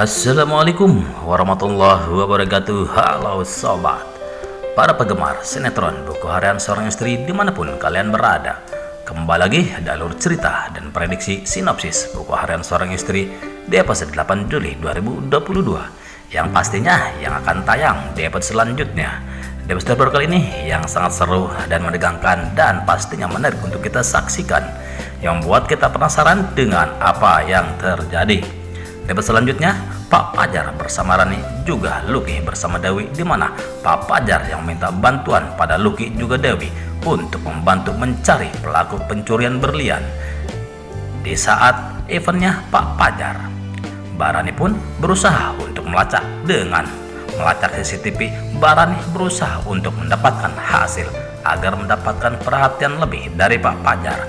Assalamualaikum warahmatullahi wabarakatuh. Halo sobat, para penggemar sinetron Buku Harian Seorang Istri dimanapun kalian berada. Kembali lagi alur cerita dan prediksi sinopsis Buku Harian Seorang Istri di episode 8 Juli 2022 yang pastinya yang akan tayang di episode selanjutnya. Di episode baru kali ini yang sangat seru dan menegangkan dan pastinya menarik untuk kita saksikan, yang membuat kita penasaran dengan apa yang terjadi. Di episode selanjutnya, Pak Pajar bersama Rani juga Lucky bersama Dewi, di mana Pak Pajar yang minta bantuan pada Lucky juga Dewi untuk membantu mencari pelaku pencurian berlian. Di saat eventnya Pak Pajar, Mbak Rani pun berusaha untuk melacak dengan melacak CCTV. Mbak Rani berusaha untuk mendapatkan hasil agar mendapatkan perhatian lebih dari Pak Pajar.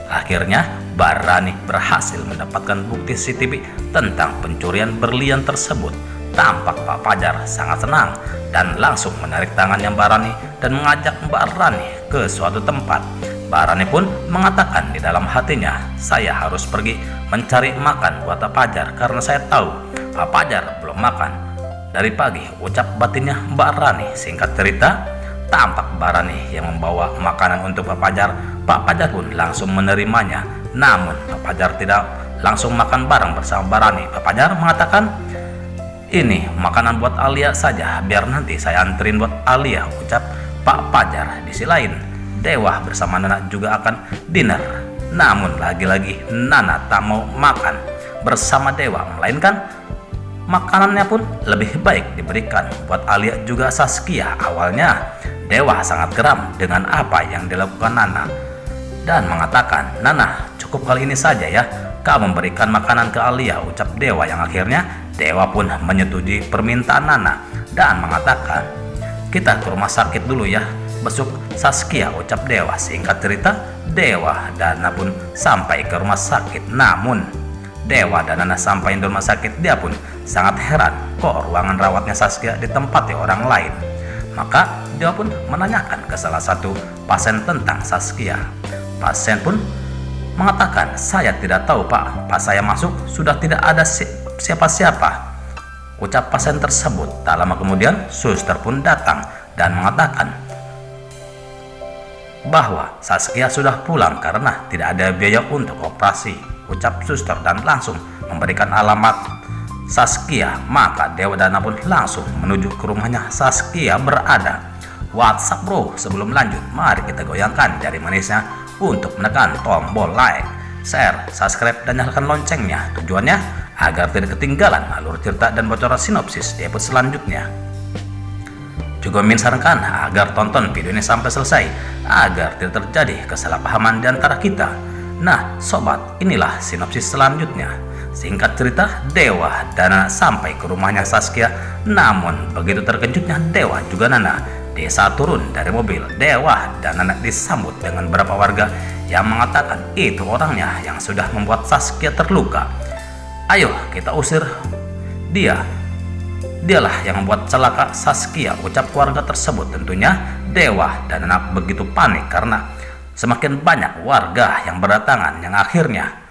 Akhirnya Mbak Rani berhasil mendapatkan bukti CCTV tentang pencurian berlian tersebut. Tampak Pak Pajar sangat senang dan langsung menarik tangannya Mbak Rani dan mengajak Mbak Rani ke suatu tempat. Mbak Rani pun mengatakan di dalam hatinya, saya harus pergi mencari makan buat Pak Pajar karena saya tahu Pak Pajar belum makan dari pagi, ucap batinnya Mbak Rani. Singkat cerita, tampak Mbak Rani yang membawa makanan untuk Pak Pajar. Pak Pajar pun langsung menerimanya. Namun Pak Pajar tidak langsung makan bareng bersama Mbak Rani. Pak Pajar mengatakan, ini makanan buat Alia saja, biar nanti saya anterin buat Alia, ucap Pak Pajar. Di sisi lain, Dewa bersama Nana juga akan dinner. Namun lagi-lagi Nana tak mau makan bersama Dewa, melainkan makanannya pun lebih baik diberikan buat Alia juga Saskia. Awalnya Dewa sangat geram dengan apa yang dilakukan Nana dan mengatakan, Nana, cukup kali ini saja ya kau memberikan makanan ke Alia, ucap Dewa, yang akhirnya Dewa pun menyetujui permintaan Nana dan mengatakan, kita ke rumah sakit dulu ya, besok Saskia, ucap Dewa. Singkat cerita, Dewa dan Nana pun sampai ke rumah sakit. Namun Dewa dan Nana sampai di rumah sakit, dia pun sangat heran kok ruangan rawatnya Saskia ditempati orang lain. Maka dia pun menanyakan ke salah satu pasien tentang Saskia. Pasien pun mengatakan, saya tidak tahu Pak, pas saya masuk sudah tidak ada siapa-siapa, ucap pasien tersebut. Tak lama kemudian suster pun datang dan mengatakan bahwa Saskia sudah pulang karena tidak ada biaya untuk operasi, ucap suster, dan langsung memberikan alamat Saskia. Maka Dewa Dana pun langsung menuju ke rumahnya Saskia berada. WhatsApp bro, sebelum lanjut mari kita goyangkan jari manisnya untuk menekan tombol like, share, subscribe, dan nyalakan loncengnya. Tujuannya agar tidak ketinggalan alur cerita dan bocoran sinopsis di episode selanjutnya. Juga sarankan agar tonton video ini sampai selesai agar tidak terjadi kesalahpahaman di antara kita. Nah sobat, inilah sinopsis selanjutnya. Singkat cerita, Dewa dan Nana sampai ke rumahnya Saskia. Namun begitu terkejutnya Dewa juga Nana. Di saat turun dari mobil, Dewa dan Nana disambut dengan beberapa warga yang mengatakan itu orangnya yang sudah membuat Saskia terluka. Ayo kita usir dia. Dialah yang membuat celaka Saskia, ucap warga tersebut. Tentunya Dewa dan Nana begitu panik karena semakin banyak warga yang berdatangan yang akhirnya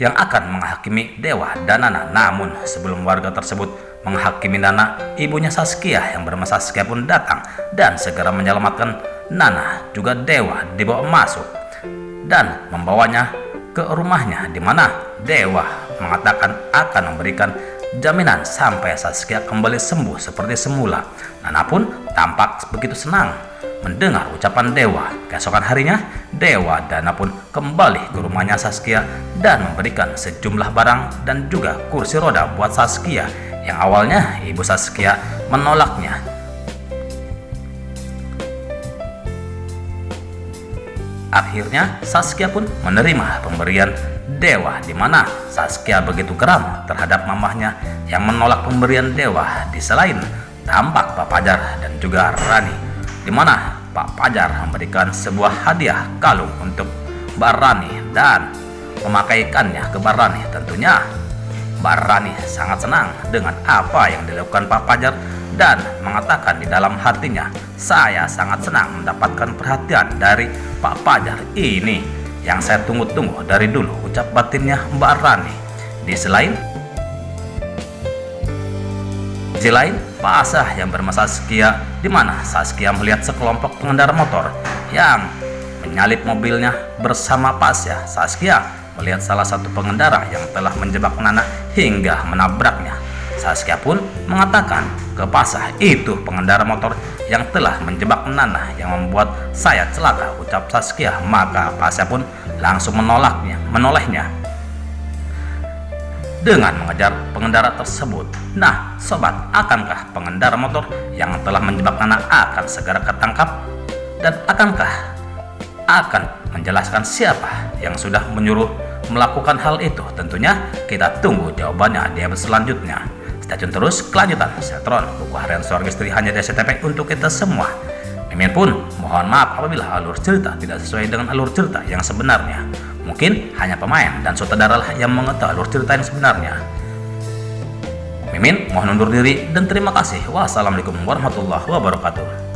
yang akan menghakimi Dewa dan Nana. Namun sebelum warga tersebut menghakimi Nana, ibunya Saskia yang bernama Saskia pun datang dan segera menyelamatkan Nana. Juga Dewa dibawa masuk dan membawanya ke rumahnya, di mana Dewa mengatakan akan memberikan jaminan sampai Saskia kembali sembuh seperti semula. Nana pun tampak begitu senang mendengar ucapan Dewa. Keesokan harinya, Dewa dan Nana pun kembali ke rumahnya Saskia dan memberikan sejumlah barang dan juga kursi roda buat Saskia yang awalnya ibu Saskia menolaknya. Akhirnya Saskia pun menerima pemberian Dewa, di mana Saskia begitu geram terhadap mamahnya yang menolak pemberian Dewa. Di selain tampak Pak Pajar dan juga Rani, di mana Pak Pajar memberikan sebuah hadiah kalung untuk Mbak Rani dan memakaikannya ke Mbak Rani. Tentunya Mbak Rani sangat senang dengan apa yang dilakukan Pak Pajar dan mengatakan di dalam hatinya, saya sangat senang mendapatkan perhatian dari Pak Pajar. Ini yang saya tunggu-tunggu dari dulu, ucap batinnya Mbak Rani. Di selain Di sisi lain, Pak Asah yang bernama Saskia, di mana Saskia melihat sekelompok pengendara motor yang menyalip mobilnya bersama Pak Asah. Saskia melihat salah satu pengendara yang telah menjebak Nana hingga menabraknya. Saskia pun mengatakan ke Pak Asah, itu pengendara motor yang telah menjebak Nana yang membuat saya celaka, ucap Saskia. Maka Pak Asah pun langsung menolehnya dengan mengejar pengendara tersebut. Nah, sobat, akankah pengendara motor yang telah menjebak Nana akan segera ketangkap? Dan akankah akan menjelaskan siapa yang sudah menyuruh melakukan hal itu? Tentunya kita tunggu jawabannya di episode selanjutnya. Stay tune terus kelanjutan sinetron Buku Harian Seorang Istri hanya di SCTV untuk kita semua. Mimin pun mohon maaf apabila alur cerita tidak sesuai dengan alur cerita yang sebenarnya. Mungkin hanya pemain dan sutradara lah yang mengetahui alur cerita yang sebenarnya. Mimin mohon undur diri dan terima kasih. Wassalamualaikum warahmatullahi wabarakatuh.